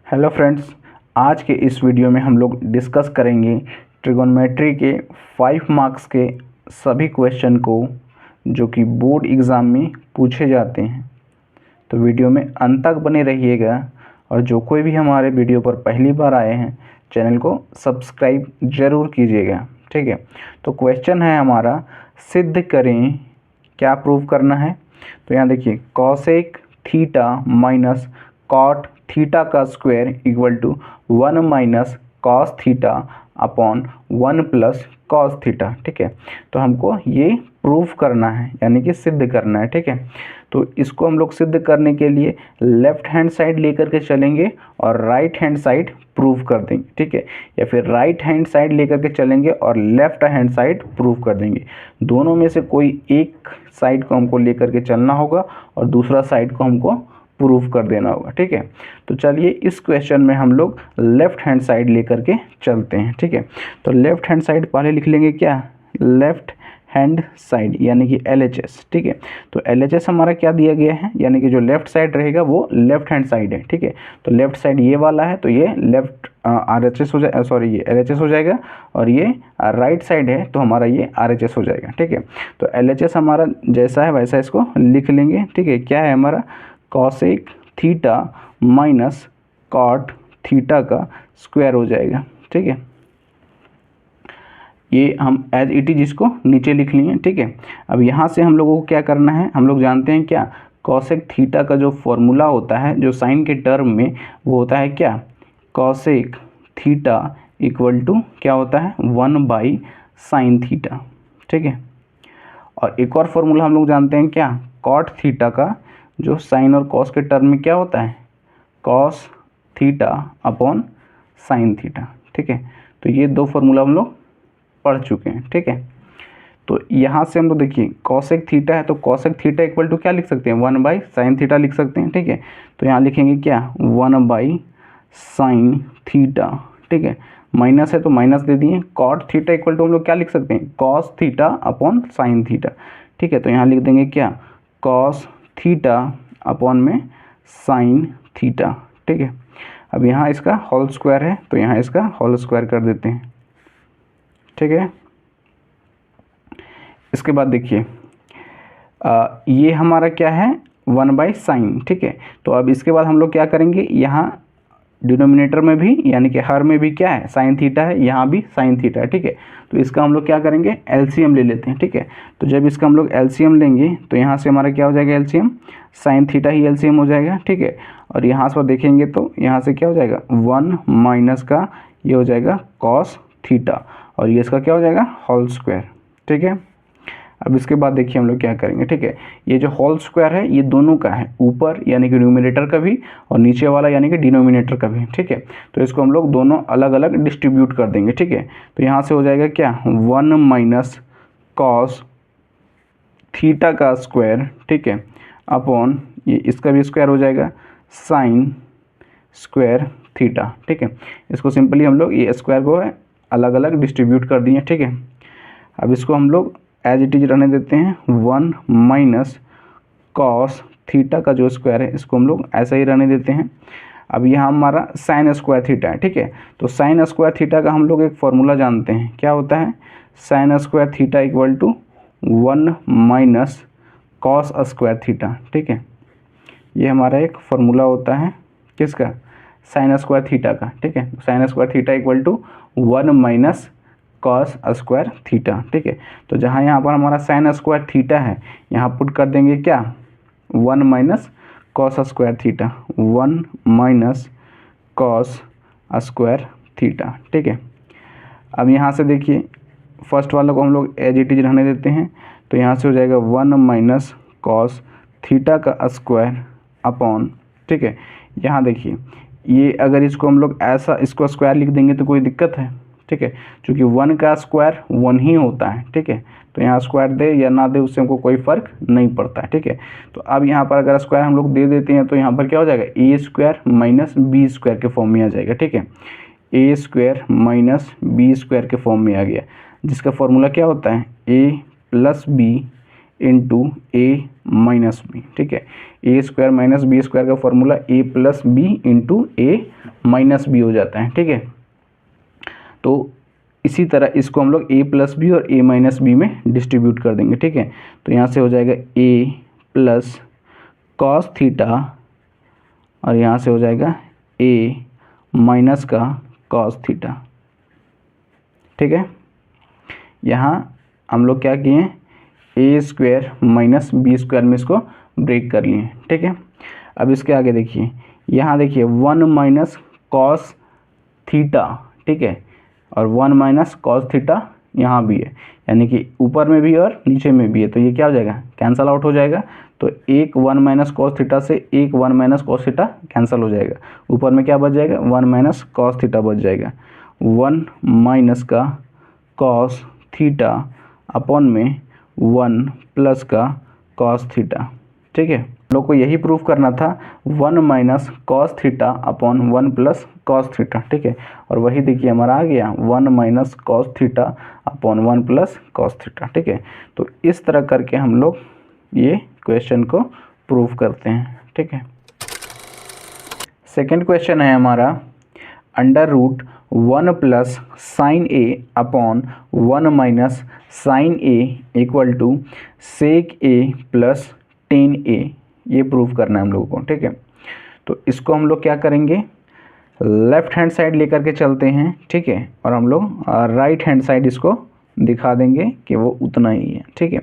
Hello friends, आज के इस वीडियो में हम लोग डिस्कस करेंगे ट्रिगोनोमेट्री के 5 मार्क्स के सभी क्वेश्चन को जो कि बोर्ड एग्ज़ाम में पूछे जाते हैं। तो वीडियो में अंत तक बने रहिएगा और जो कोई भी हमारे वीडियो पर पहली बार आए हैं चैनल को सब्सक्राइब ज़रूर कीजिएगा। ठीक है, तो क्वेश्चन है हमारा, सिद्ध करें। क्या प्रूव करना है? तो यहाँ देखिए, cosec theta minus cot theta का square equal to 1 minus cos theta upon 1 plus cos theta. ठीक है, तो हमको ये प्रूफ करना है, यानी कि सिद्ध करना है। ठीक है, तो इसको हम लोग सिद्ध करने के लिए लेफ्ट हैंड साइड लेकर के चलेंगे और राइट हैंड साइड प्रूव कर देंगे। ठीक है, या फिर राइट हैंड साइड लेकर के चलेंगे और लेफ्ट हैंड साइड प्रूव कर देंगे। दोनों में से कोई एक साइड को हमको लेकर के चलना होगा और दूसरा साइड को हमको प्रूफ कर देना होगा। ठीक है, तो चलिए इस क्वेश्चन में हम लोग लेफ्ट हैंड साइड लेकर के चलते हैं। ठीक है, तो लेफ्ट हैंड साइड पहले लिख लेंगे क्या, लेफ्ट हैंड साइड यानी कि LHS। ठीक है, तो LHS हमारा क्या दिया गया है, यानी कि जो लेफ्ट साइड रहेगा वो लेफ्ट हैंड साइड है। ठीक है, तो लेफ्ट साइड ये वाला है तो ये लेफ्ट RHS हो जाएगा, सॉरी ये LHS हो जाएगा, और ये राइट साइड है तो हमारा ये RHS हो जाएगा। ठीक है, तो LHS हमारा जैसा है वैसा इसको लिख लेंगे। ठीक है, क्या है हमारा, cosec theta minus cot theta का स्क्वायर हो जाएगा। ठीक है, ये हम एज इट इज इसको नीचे लिख लिए। ठीक है, अब यहाँ से हम लोगों को क्या करना है, हम लोग जानते हैं क्या, कॉसेक थीटा का जो फॉर्मूला होता है जो साइन के टर्म में, वो होता है क्या, कॉसेक थीटा इक्वल टू क्या होता है, 1 साइन थीटा। ठीक है, और एक और फॉर्मूला हम लोग जानते हैं क्या, कॉट थीटा का जो साइन और कॉस के टर्म में क्या होता है, cos theta upon sine theta. ठीक है, तो ये दो फॉर्मूला हम लोग पढ़ चुके हैं। ठीक है, तो यहाँ से हम लोग देखिए कॉसेक थीटा है तो कॉसेक थीटा इक्वल टू क्या लिख सकते हैं, 1 साइन थीटा लिख सकते हैं। ठीक है, तो यहाँ लिखेंगे क्या, 1 साइन थीटा। ठीक है, माइनस है तो माइनस दे दिए। कॉट थीटा इक्वल टू हम लोग क्या लिख सकते हैं, cos theta upon sine theta. ठीक है, तो यहाँ लिख देंगे क्या, कॉस थीटा अपॉन में साइन थीटा। ठीक है, अब यहाँ इसका होल स्क्वायर है तो यहाँ इसका होल स्क्वायर कर देते हैं। ठीक है, इसके बाद देखिए ये हमारा क्या है, 1 साइन। ठीक है, तो अब इसके बाद हम लोग क्या करेंगे, यहाँ डिनोमिनेटर में भी यानी कि हर में भी क्या है, साइन थीटा है, यहाँ भी साइन थीटा है। ठीक है, तो इसका हम लोग क्या करेंगे, LCM ले लेते हैं। ठीक है, तो जब इसका हम लोग LCM लेंगे तो यहाँ से हमारा क्या हो जाएगा, LCM साइन थीटा ही LCM हो जाएगा। ठीक है, और यहाँ से देखेंगे तो यहाँ से क्या हो जाएगा, 1 माइनस का ये हो जाएगा कॉस थीटा, और ये इसका क्या हो जाएगा, होल स्क्वायर। ठीक है, अब इसके बाद देखिए हम लोग क्या करेंगे। ठीक है, ये जो होल स्क्वायर है ये दोनों का है, ऊपर यानी कि न्यूमरेटर का भी और नीचे वाला यानी कि डिनोमिनेटर का भी। ठीक है, तो इसको हम लोग दोनों अलग अलग डिस्ट्रीब्यूट कर देंगे। ठीक है, तो यहाँ से हो जाएगा क्या, 1 माइनस कॉस थीटा का स्क्वायर। ठीक है, अपॉन ये इसका भी स्क्वायर हो जाएगा, साइन स्क्वायर थीटा। ठीक है, इसको सिंपली हम लोग ये स्क्वायर को अलग अलग डिस्ट्रीब्यूट कर दिए। ठीक है, अब इसको हम लोग एज इट इज रहने देते हैं, 1 माइनस कॉस थीटा का जो स्क्वायर है इसको हम लोग ऐसा ही रहने देते हैं। अब यहाँ हमारा साइन स्क्वायर थीटा है। ठीक है, तो साइन स्क्वायर थीटा का हम लोग एक फॉर्मूला जानते हैं, क्या होता है, sine square theta equal to 1 minus cos square theta. ठीक है, ये हमारा एक फार्मूला होता है किसका, साइन स्क्वायर थीटा का। ठीक है, sine square theta equal to 1 minus cos square theta. ठीक है, तो जहाँ यहाँ पर हमारा साइन स्क्वायर थीटा है यहाँ पुट कर देंगे क्या, 1 minus cos square theta, 1 minus cos square theta. ठीक है, अब यहाँ से देखिए फर्स्ट वाले को हम लोग एज इट इज रहने देते हैं, तो यहाँ से हो जाएगा 1 माइनस कॉस थीटा का स्क्वायर अपॉन। ठीक है, यहाँ देखिए ये अगर इसको हम लोग ऐसा इसको स्क्वायर लिख देंगे तो कोई दिक्कत है। ठीक है, क्योंकि 1 का स्क्वायर 1 ही होता है। ठीक है, तो यहाँ स्क्वायर दे या ना दे उससे हमको कोई फ़र्क नहीं पड़ता है। ठीक है, तो अब यहाँ पर अगर स्क्वायर हम लोग दे देते हैं तो यहाँ पर क्या हो जाएगा, ए स्क्वायर माइनस बी स्क्वायर के फॉर्म में आ जाएगा। ठीक है, A square minus B square के फॉर्म में आ गया, जिसका फॉर्मूला क्या होता है, A plus B into A minus B, ठीक है। A square minus B square का formula A plus B into A minus B हो जाता है, ठीक है। तो इसी तरह इसको हम लोग ए प्लस बी और ए माइनस बी में डिस्ट्रीब्यूट कर देंगे, ठीक है। तो यहाँ से हो जाएगा ए प्लस कॉस थीटा और यहाँ से हो जाएगा ए माइनस का कॉस थीटा, ठीक है। यहाँ हम लोग क्या किए, ए स्क्वायर माइनस बी स्क्वायर में इसको ब्रेक कर लिए, ठीक है। अब इसके आगे देखिए, यहाँ देखिए 1 माइनस कॉस थीटा, ठीक है, और 1 माइनस कॉस थीटा यहाँ भी है, यानी कि ऊपर में भी और नीचे में भी है। तो ये क्या हो जाएगा, कैंसल आउट हो जाएगा। तो एक 1 माइनस कॉस थीटा से एक 1 माइनस कॉस थीटा कैंसिल हो जाएगा। ऊपर में क्या बच जाएगा, 1 माइनस कॉस थीटा बच जाएगा। 1 माइनस का कॉस थीटा अपॉन में 1 प्लस का कॉस थीटा, ठीक है। लोग को यही प्रूफ करना था, 1 minus cos theta upon 1 plus cos theta, ठीक है। और वही देखिए हमारा आ गया 1 minus cos theta upon 1 plus cos theta, ठीक है। तो इस तरह करके हम लोग ये क्वेश्चन को प्रूफ करते हैं, ठीक है। सेकेंड क्वेश्चन है हमारा, under root 1 plus sine A upon 1 minus sine A equal to sec A plus tan A, ये प्रूफ करना है हम लोगों को, ठीक है। तो इसको हम लोग क्या करेंगे, लेफ्ट हैंड साइड लेकर के चलते हैं, ठीक है, और हम लोग राइट हैंड साइड इसको दिखा देंगे कि वो उतना ही है, ठीक है।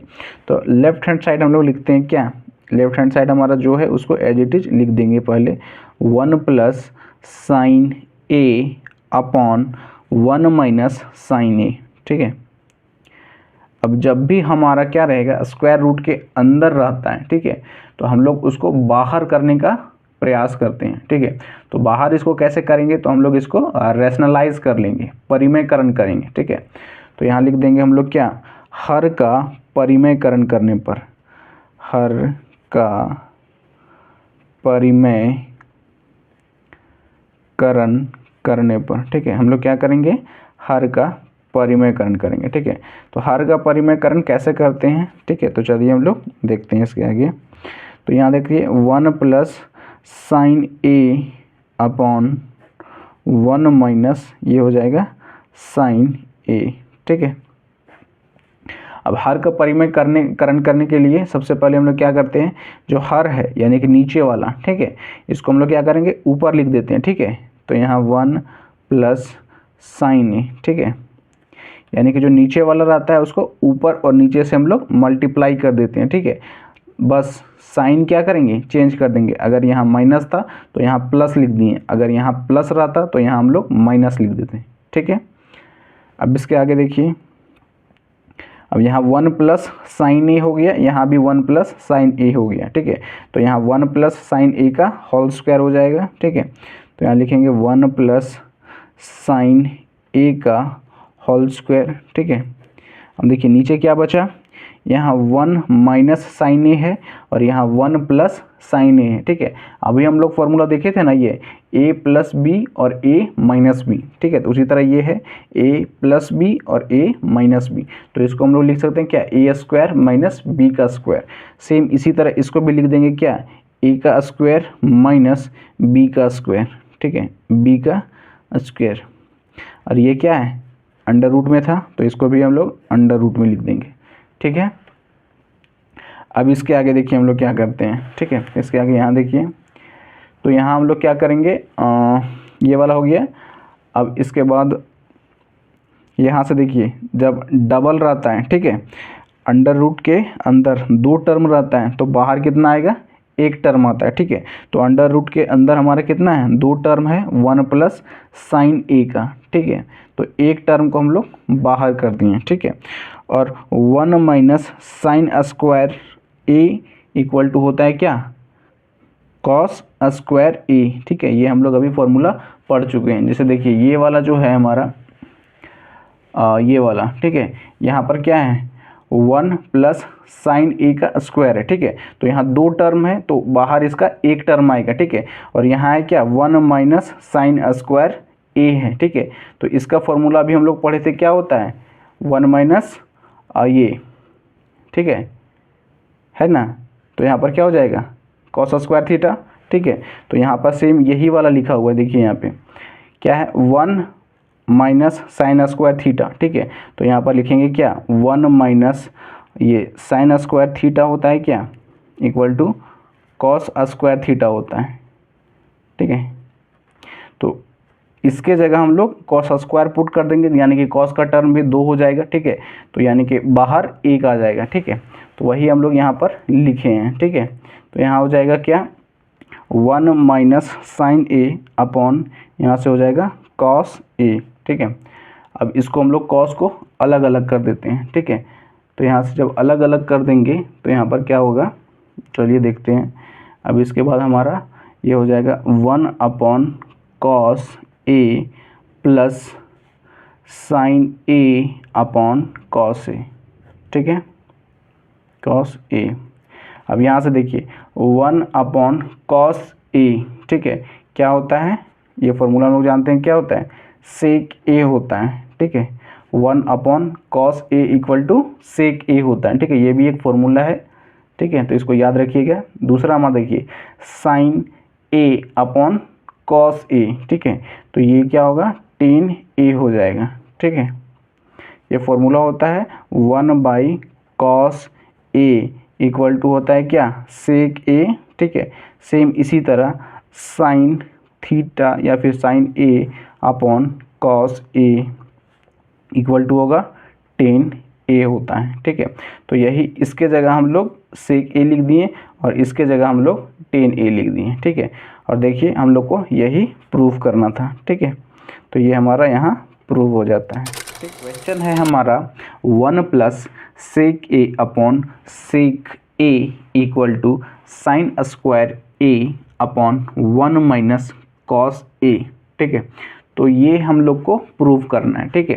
तो लेफ्ट हैंड साइड हम लोग लिखते हैं क्या, लेफ्ट हैंड साइड हमारा जो है उसको एज इट इज लिख देंगे पहले, 1 plus sine A upon 1 minus sine ए, ठीक है। अब जब भी हमारा क्या रहेगा, स्क्वायर रूट के अंदर रहता है, ठीक है, तो हम लोग उसको बाहर करने का प्रयास करते हैं, ठीक है। तो बाहर इसको कैसे करेंगे, तो हम लोग इसको रैशनलाइज कर लेंगे, परिमेयकरण करेंगे, ठीक है। तो यहाँ लिख देंगे हम लोग क्या, हर का परिमेयकरण करने पर, हर का परिमेयकरण करने पर, ठीक है, हम लोग क्या करेंगे, हर का परिमेयकरण करेंगे, ठीक है। तो हर का परिमेयकरण कैसे करते हैं, ठीक है, तो चलिए हम लोग देखते हैं इसके आगे। तो यहाँ देखिए 1 plus sine A upon 1 minus ये हो जाएगा साइन ए, ठीक है। अब हर का परिमेयकरण करने के लिए सबसे पहले हम लोग क्या करते हैं, जो हर है यानी कि नीचे वाला, ठीक है, इसको हम लोग क्या करेंगे, ऊपर लिख देते हैं, ठीक है। तो यहाँ 1 प्लस साइन ए, ठीक है, यानी कि जो नीचे वाला रहता है उसको ऊपर और नीचे से हम लोग मल्टीप्लाई कर देते हैं, ठीक है। बस साइन क्या करेंगे, चेंज कर देंगे। अगर यहाँ माइनस था तो यहाँ प्लस लिख दिए, अगर यहाँ प्लस रहता तो यहाँ हम लोग माइनस लिख देते हैं, ठीक है। अब इसके आगे देखिए, अब यहाँ 1 प्लस साइन ए हो गया, यहाँ भी 1 प्लस साइन ए हो गया, ठीक है। तो यहाँ 1 प्लस साइन ए का होल स्क्वायर हो जाएगा, ठीक है। तो यहाँ लिखेंगे 1 प्लस साइन ए का होल स्क्वायर, ठीक है। अब देखिए नीचे क्या बचा, यहाँ 1 माइनस साइन ए है और यहाँ 1 प्लस साइन ए है, ठीक है। अभी हम लोग फॉर्मूला देखे थे ना, ये a प्लस बी और a माइनस बी, ठीक है। तो उसी तरह ये है a प्लस बी और a माइनस बी, तो इसको हम लोग लिख सकते हैं क्या, a स्क्वायर माइनस b का स्क्वायर। सेम इसी तरह इसको भी लिख देंगे क्या, a का स्क्वायर माइनस b का स्क्वायर, ठीक है, b का स्क्वायर। और ये क्या है, अंडर रूट में था, तो इसको भी हम लोग अंडर रूट में लिख देंगे, ठीक है। अब इसके आगे देखिए हम लोग क्या करते हैं, ठीक है। इसके आगे यहाँ देखिए, तो यहाँ हम लोग क्या करेंगे, ये वाला हो गया। अब इसके बाद यहाँ से देखिए, जब डबल रहता है, ठीक है, अंडर रूट के अंदर 2 टर्म रहता है तो बाहर कितना आएगा, 1 टर्म आता है, ठीक है। तो अंडर रूट के अंदर हमारा कितना है, 2 टर्म है, 1 प्लस साइन ए का, ठीक है। तो 1 टर्म को हम लोग बाहर कर दिए, ठीक है। और 1 minus sine square A equal to होता है क्या, कॉस स्क्वायर ए, ठीक है। ये हम लोग अभी फॉर्मूला पढ़ चुके हैं। जैसे देखिए ये वाला जो है हमारा ये वाला, ठीक है, यहाँ पर क्या है, 1 प्लस साइन ए का स्क्वायर है, ठीक है। तो यहाँ 2 टर्म है तो बाहर इसका 1 टर्म आएगा, ठीक है। और यहाँ है क्या, 1 माइनस साइन स्क्वायर ए है, ठीक है। तो इसका फॉर्मूला भी हम लोग पढ़े थे, क्या होता है, 1 माइनस ये, ठीक है ना। तो तो यहाँ पर क्या हो जाएगा कॉस स्क्वायर थीटा, ठीक है। तो यहाँ पर सेम यही वाला लिखा हुआ है, देखिए यहाँ पे क्या है 1 माइनस साइन स्क्वायर थीटा, ठीक है। तो यहाँ पर लिखेंगे क्या 1 माइनस ये साइन स्क्वायर थीटा होता है क्या equal to cos square theta होता है, ठीक है। तो इसके जगह हम लोग कॉस स्क्वायर पुट कर देंगे, यानी कि कॉस का टर्म भी 2 हो जाएगा, ठीक है। तो यानी कि बाहर 1 आ जाएगा, ठीक है। तो वही हम लोग यहाँ पर लिखे हैं, ठीक है। तो यहाँ हो जाएगा क्या 1 माइनस साइन ए अपॉन यहाँ से हो जाएगा कॉस ए, ठीक है। अब इसको हम लोग कॉस को अलग अलग कर देते हैं, ठीक है। तो यहाँ से जब अलग अलग कर देंगे तो यहाँ पर क्या होगा, चलिए देखते हैं। अब इसके बाद हमारा ये हो जाएगा 1 upon cos A plus sine A upon cos A, ठीक है, कॉस ए। अब यहाँ से देखिए 1 अपॉन कॉस ए, ठीक है, क्या होता है, ये फॉर्मूला हम लोग जानते हैं क्या होता है, सेक ए होता है, ठीक है। 1 upon cos A equal to sec A होता है, ठीक है। ये भी एक फॉर्मूला है, ठीक है, तो इसको याद रखिएगा। दूसरा हमारा देखिए sign A upon cos A, ठीक है। तो ये क्या होगा टेन ए हो जाएगा, ठीक है। ये फॉर्मूला होता है 1 by cos A equal to होता है क्या सेक ए, ठीक है। सेम इसी तरह साइन थीटा या फिर sine A upon cos A equal to होगा टेन ए होता है, ठीक है। तो यही इसके जगह हम लोग सेक ए लिख दिए और इसके जगह हम लोग टेन ए लिख दिए, ठीक है। और देखिए हम लोग को यही प्रूफ करना था, ठीक है। तो ये हमारा यहाँ प्रूव हो जाता है। क्वेश्चन है हमारा 1 plus sec A upon sec A equal to sine square A upon 1 minus cos A, ठीक है। तो ये हम लोग को प्रूव करना है, ठीक है।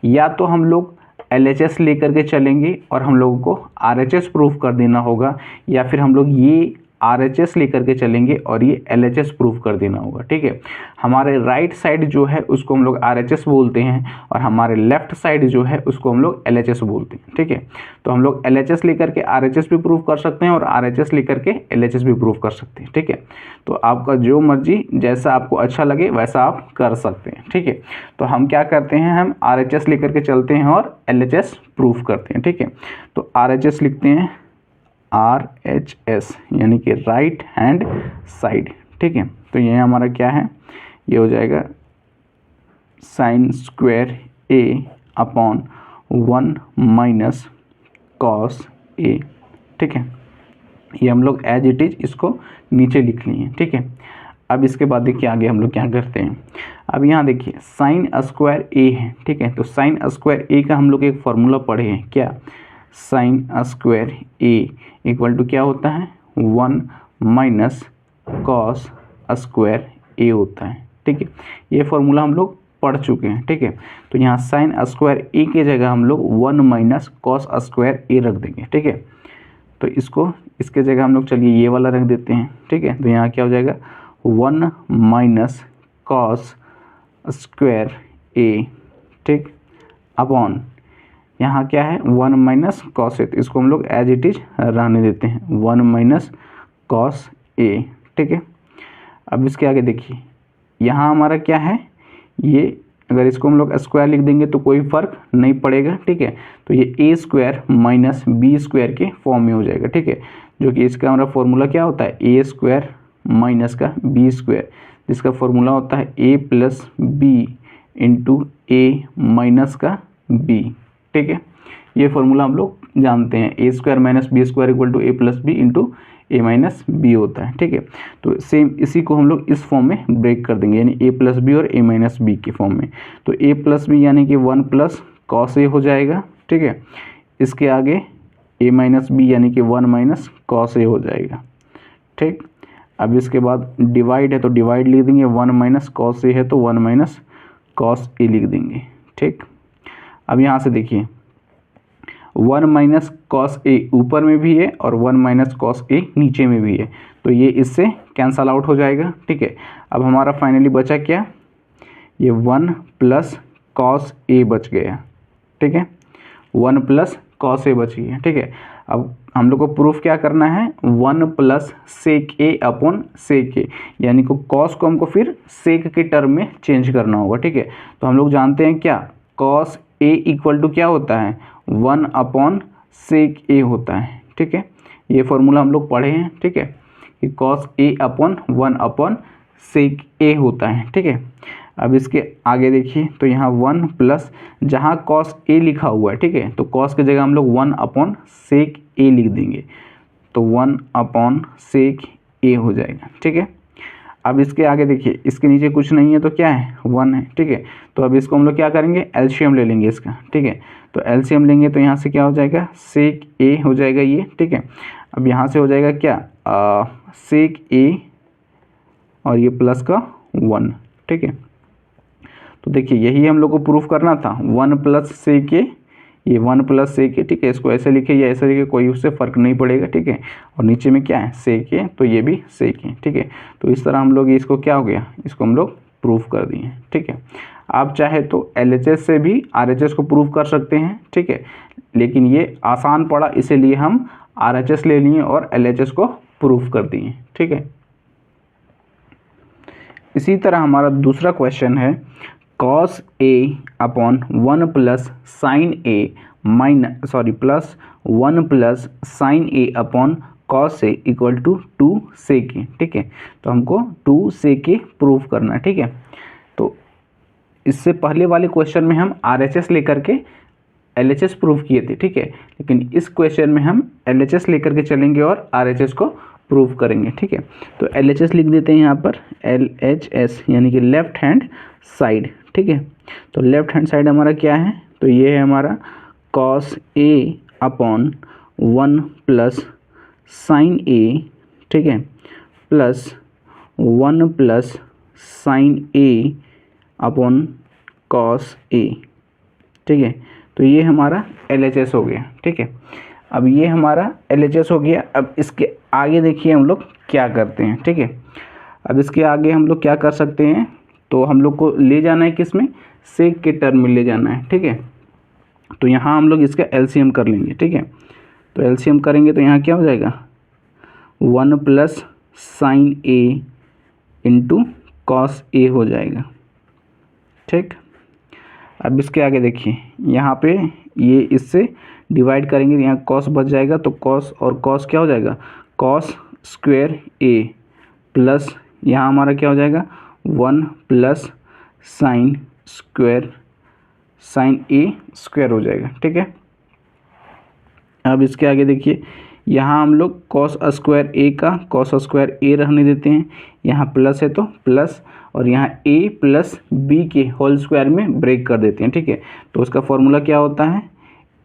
या तो हम लोग LHS लेकर के चलेंगे और हम लोगों को RHS प्रूफ कर देना होगा, या फिर हम लोग ये RHS लेकर के चलेंगे और ये LHS प्रूफ कर देना होगा, ठीक है। हमारे राइट साइड जो है उसको हम लोग RHS बोलते हैं और हमारे लेफ्ट साइड जो है उसको हम लोग LHS बोलते हैं, ठीक है। तो हम लोग LHS लेकर के RHS भी प्रूफ कर सकते हैं और RHS लेकर के LHS भी प्रूफ कर सकते हैं, ठीक है। तो आपका जो मर्जी जैसा आपको अच्छा लगे वैसा आप कर सकते हैं, ठीक है। तो हम क्या करते हैं, हम RHS लेकर के चलते हैं और LHS प्रूफ करते हैं, ठीक है। तो RHS लिखते हैं RHS यानी कि राइट हैंड साइड, ठीक है। तो ये हमारा क्या है, ये हो जाएगा sign square A upon 1 minus cos A, ठीक है। ये हम लोग एज इट इज इसको नीचे लिख लिए, ठीक है। अब इसके बाद देखिए आगे हम लोग क्या करते हैं। अब यहाँ देखिए साइन स्क्वायर ए है, ठीक है। तो साइन स्क्वायर ए का हम लोग एक फॉर्मूला पढ़े हैं क्या, sine square A equal to क्या होता है 1 माइनस कॉस स्क्वायर ए होता है, ठीक है। ये फॉर्मूला हम लोग पढ़ चुके हैं, ठीक है। तो यहाँ साइन स्क्वायर ए के जगह हम लोग 1 माइनस कॉस स्क्वायर ए रख देंगे, ठीक है। तो इसको इसके जगह हम लोग चलिए ये वाला रख देते हैं, ठीक है। तो यहाँ क्या हो जाएगा 1 माइनस कॉस स्क्वायर ए, ठीक, अपॉन यहाँ क्या है 1 माइनस कॉस ए, तो इसको हम लोग एज इट इज रहने देते हैं 1 माइनस कॉस ए, ठीक है। अब इसके आगे देखिए यहाँ हमारा क्या है, ये अगर इसको हम लोग स्क्वायर लिख देंगे तो कोई फ़र्क नहीं पड़ेगा, ठीक है। तो ये ए स्क्वायर माइनस बी स्क्वायर के फॉर्म में हो जाएगा, ठीक है। जो कि इसका हमारा फॉर्मूला क्या होता है ए स्क्वायर माइनस का बी स्क्वायर, जिसका फॉर्मूला होता है A plus B into A minus का बी, ठीक है। ये फॉर्मूला हम लोग जानते हैं, A square minus B square equal to A plus B into A minus B होता है, ठीक है। तो सेम इसी को हम लोग इस फॉर्म में ब्रेक कर देंगे, यानी ए प्लस बी और ए माइनस बी के फॉर्म में। तो ए प्लस बी यानी कि 1 प्लस कॉस ए हो जाएगा, ठीक है। इसके आगे ए माइनस बी यानी कि 1 माइनस कॉस ए हो जाएगा, ठीक। अब इसके बाद डिवाइड है तो डिवाइड लिख देंगे, 1 माइनस कॉस ए है तो 1 माइनस कॉस ए लिख देंगे, ठीक। अब यहाँ से देखिए 1 माइनस कॉस ए ऊपर में भी है और 1 माइनस कॉस ए नीचे में भी है, तो ये इससे कैंसल आउट हो जाएगा, ठीक है। अब हमारा फाइनली बचा क्या, ये 1 प्लस कॉस ए बच गया, ठीक है। 1 प्लस कॉस ए बच गया, ठीक है। अब हम लोग को प्रूफ क्या करना है, 1 plus sec A upon sec ए, यानी को कॉस को हमको फिर सेक के टर्म में चेंज करना होगा, ठीक है। तो हम लोग जानते हैं क्या, कॉस ए इक्वल टू क्या होता है, 1 अपॉन सेक ए होता है, ठीक है। ये फॉर्मूला हम लोग पढ़े हैं, ठीक है, कि cos A upon 1 upon sec A होता है, ठीक है। अब इसके आगे देखिए, तो यहाँ 1 प्लस, जहाँ कॉस ए लिखा हुआ है, ठीक है, तो कॉस की जगह हम लोग 1 अपॉन सेक ए लिख देंगे, तो 1 अपॉन सेक ए हो जाएगा, ठीक है। अब इसके आगे देखिए, इसके नीचे कुछ नहीं है तो क्या है, 1 है, ठीक है। तो अब इसको हम लोग क्या करेंगे, एलसीएम ले लेंगे इसका, ठीक है। तो एलसीएम लेंगे तो यहाँ से क्या हो जाएगा, सेक ए हो जाएगा ये, ठीक है। अब यहाँ से हो जाएगा क्या, सेक ए और ये प्लस का 1, ठीक है। तो देखिए यही हम लोग को प्रूफ करना था, 1 प्लस सेक ए, ये 1 प्लस सेक ए, ठीक है। इसको ऐसे लिखे या ऐसे लिखे, कोई उससे फ़र्क नहीं पड़ेगा, ठीक है। और नीचे में क्या है, सेक ए, तो ये भी सेक ए, ठीक है। तो इस तरह हम लोग इसको क्या हो गया, इसको हम लोग प्रूफ कर दिए, ठीक है। आप चाहे तो LHS से भी RHS को प्रूफ कर सकते हैं, ठीक है, लेकिन ये आसान पड़ा इसीलिए हम RHS ले लिए और LHS को प्रूफ कर दिए, ठीक है। इसी तरह हमारा दूसरा क्वेश्चन है, cos A upon 1 plus sine A plus 1 plus sine A upon cos A equal to 2 sec A, ठीक है। तो हमको 2 सेक ए प्रूफ करना है, ठीक है। तो इससे पहले वाले क्वेश्चन में हम RHS लेकर के LHS प्रूफ किए थे, ठीक है, लेकिन इस क्वेश्चन में हम LHS लेकर के चलेंगे और RHS को प्रूफ करेंगे, ठीक है। तो LHS लिख देते हैं यहाँ पर, LHS यानी कि लेफ्ट हैंड साइड, ठीक है। तो लेफ्ट हैंड साइड हमारा क्या है, तो ये है हमारा cos A upon 1 plus sine ए, ठीक है, plus 1 plus sine A upon cos A, ठीक है। तो ये हमारा LHS हो गया, ठीक है। अब ये हमारा LHS हो गया। अब इसके आगे देखिए हम लोग क्या करते हैं, ठीक है। अब इसके आगे हम लोग क्या कर सकते हैं, तो हम लोग को ले जाना है किस में, सेक के टर्म में ले जाना है, ठीक है। तो यहाँ हम लोग इसका LCM कर लेंगे, ठीक है। तो LCM करेंगे तो यहाँ क्या हो जाएगा, 1 plus sine A into cos A हो जाएगा, ठीक। अब इसके आगे देखिए, यहाँ पे ये इससे डिवाइड करेंगे तो यहाँ कॉस बच जाएगा, तो कॉस और कॉस क्या हो जाएगा, कॉस स्क्वायर ए प्लस यहाँ हमारा क्या हो जाएगा, 1 प्लस साइन ए स्क्वायर हो जाएगा, ठीक है। अब इसके आगे देखिए, यहाँ हम लोग कॉस स्क्वायर ए का कॉस स्क्वायर ए रहने देते हैं, यहाँ प्लस है तो प्लस, और यहाँ a प्लस बी के होल स्क्वायर में ब्रेक कर देते हैं, ठीक है। तो उसका फॉर्मूला क्या होता है,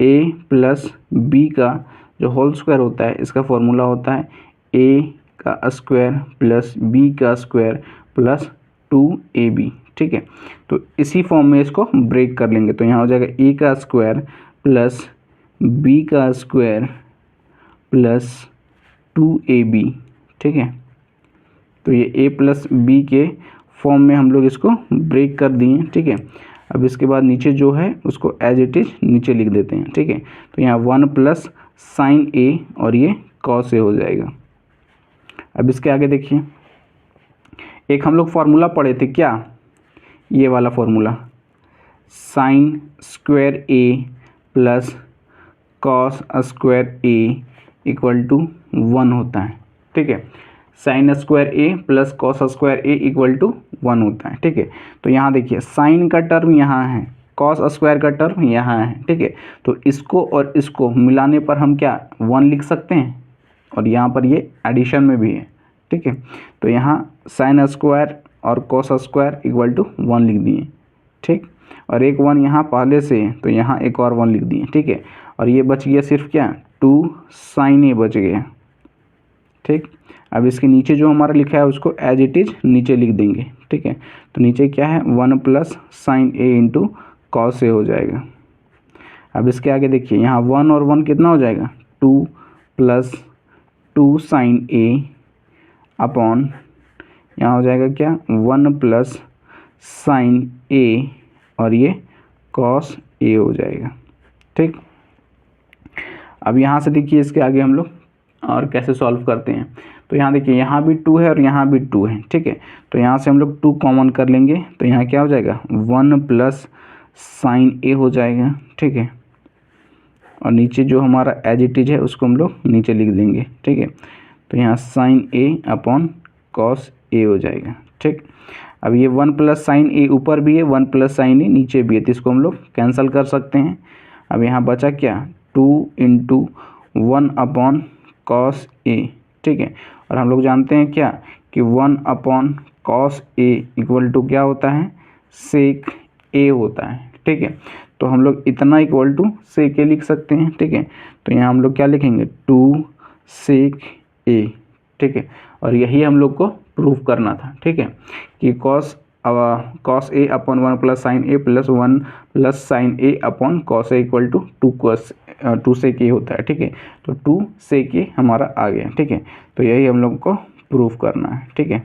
a प्लस बी का जो होल स्क्वायर होता है, इसका फॉर्मूला होता है a का स्क्वायर प्लस b का स्क्वायर प्लस 2ab, ठीक है। तो इसी फॉर्म में इसको ब्रेक कर लेंगे, तो यहाँ हो जाएगा a का स्क्वायर प्लस b का स्क्वायर प्लस 2ab, ठीक है। तो ये a प्लस बी के फॉर्म में हम लोग इसको ब्रेक कर दिए, ठीक है। अब इसके बाद नीचे जो है उसको एज इट इज़ नीचे लिख देते हैं, ठीक है। तो यहाँ 1 प्लस साइन ए और ये कॉस ए हो जाएगा। अब इसके आगे देखिए, एक हम लोग फार्मूला पढ़े थे क्या, ये वाला formula, sine square A plus cos square A equal to 1 होता है, ठीक है। Sine square A plus cos square A equal to 1 होता है, ठीक है। तो यहाँ देखिए, साइन का टर्म यहाँ है, कॉस स्क्वायर का टर्म यहाँ है, ठीक है। तो इसको और इसको मिलाने पर हम क्या 1 लिख सकते हैं, और यहाँ पर ये एडिशन में भी है, ठीक है। तो यहाँ साइन स्क्वायर और कॉस स्क्वायर इक्वल टू 1 लिख दिए, ठीक। और एक 1 यहाँ पहले से है तो यहाँ एक और 1 लिख दिए, ठीक है। और ये बच गया सिर्फ क्या, 2 साइन ए बच गया, ठीक। अब इसके नीचे जो हमारा लिखा है उसको एज इट इज़ नीचे लिख देंगे, ठीक है। तो नीचे क्या है, 1 plus sine A into cos A हो जाएगा। अब इसके आगे देखिए, यहाँ 1 और 1 कितना हो जाएगा, 2 प्लस 2 साइन ए अपॉन यहाँ हो जाएगा क्या, 1 प्लस साइन ए और ये कॉस ए हो जाएगा, ठीक। अब यहाँ से देखिए इसके आगे हम लोग और कैसे सॉल्व करते हैं। तो यहाँ देखिए यहाँ भी 2 है और यहाँ भी 2 है, ठीक है। तो यहाँ से हम लोग 2 कॉमन कर लेंगे, तो यहाँ क्या हो जाएगा 1 प्लस साइन ए हो जाएगा, ठीक है। और नीचे जो हमारा एज इट इज है उसको हम लोग नीचे लिख देंगे, ठीक है। तो यहाँ साइन ए अपॉन कॉस ए हो जाएगा, ठीक। अब ये 1 प्लस साइन ए ऊपर भी है, 1 प्लस साइन ए नीचे भी है, तो इसको हम लोग कैंसिल कर सकते हैं। अब यहाँ बचा क्या 2 इंटू 1 अपॉन कॉस ए, ठीक है। और हम लोग जानते हैं क्या कि 1 upon cos A equal to क्या होता है सेक ए होता है, ठीक है। तो हम लोग इतना इक्वल टू सेक ए लिख सकते हैं, ठीक है। तो यहाँ हम लोग क्या लिखेंगे 2 सेक ए, ठीक है। और यही हम लोग को प्रूव करना था, ठीक है, कि cos A upon 1 plus sine A plus 1 plus sine A upon cos A equal to 2 sec A होता है, ठीक है। तो 2 सेक ए हमारा आ गया, ठीक है। तो यही हम लोग को प्रूव करना है, ठीक है।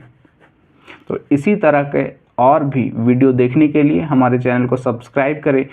तो इसी तरह के और भी वीडियो देखने के लिए हमारे चैनल को सब्सक्राइब करें